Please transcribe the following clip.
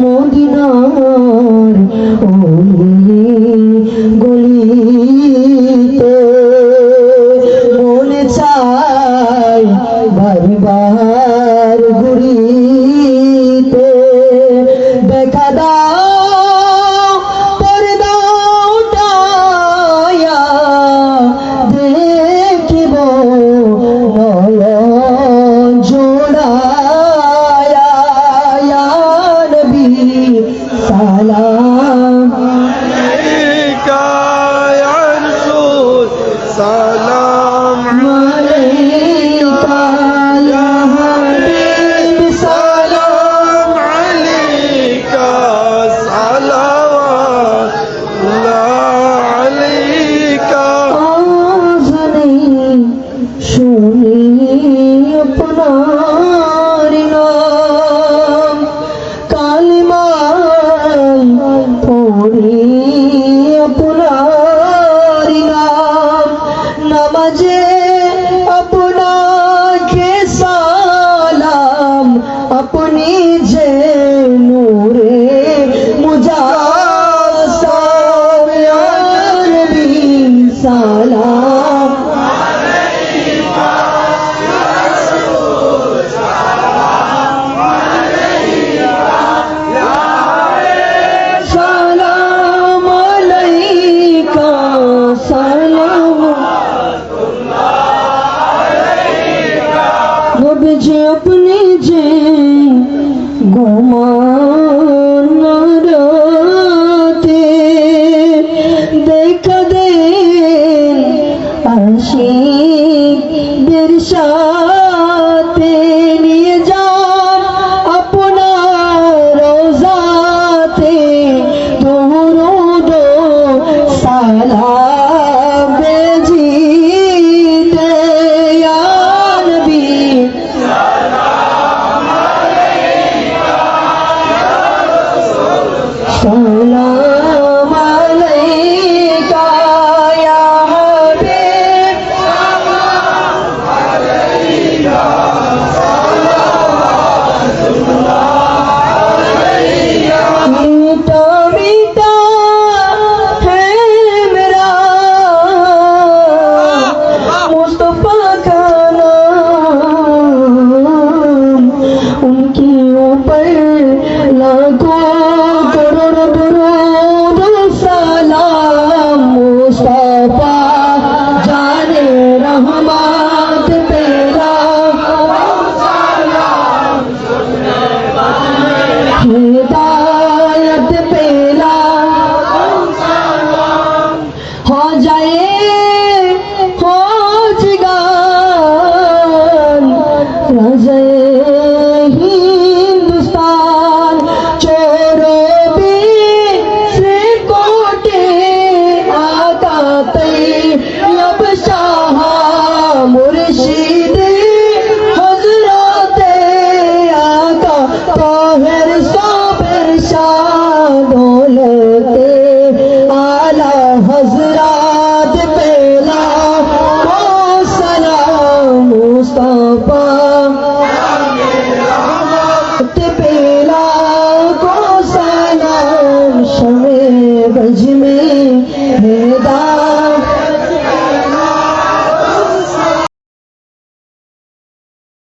মদিনার ওলি গলিতে মনে চাই বারবার ঘুরিতে দেখা দাও পর্দা উঠায়া দেখিব নয়ন জোড়ায়া ইয়া নবী সালাম আলাইকা ইয়া রাসূল সালাম আলাইকা ইয়া হাবিব সালাম আলাইকা সালাওয়াতুল্লাহ আলাইকা আজানে শুনি আপনার নাম কালিমায় পড়ি আপনার নাম নামাজে আপনাকে সালাম আপনি যে নূরে মুজাসসাম ইয়া নবী সালাম সালাম আলাইকা সালাম নবীজি আপনি যে ঘুমান রাতে দেখা দেন আশিকদের সাথে নিয়ে যান আপনার রওজাতে দরুদ সালাম বেজিতে ইয়া নবী সালাম আলাইকা ইয়া হাবিব मीठा मीठा है मेरा मुस्तफा का नाम उनके ऊपर लाखों करोड़ दरूद सलाम मुस्तफा जाने रहमत तेरा हिदायत पेला हो जाए हो जिगान राजाए हिंदुस्तान चोरों भी से कोटे आका तैयब शाह मुर्शिद हजरते आका ताहिर साबिर शाह दौलते आला हजरत पेला ओ सलाम मुस्तफा पेला को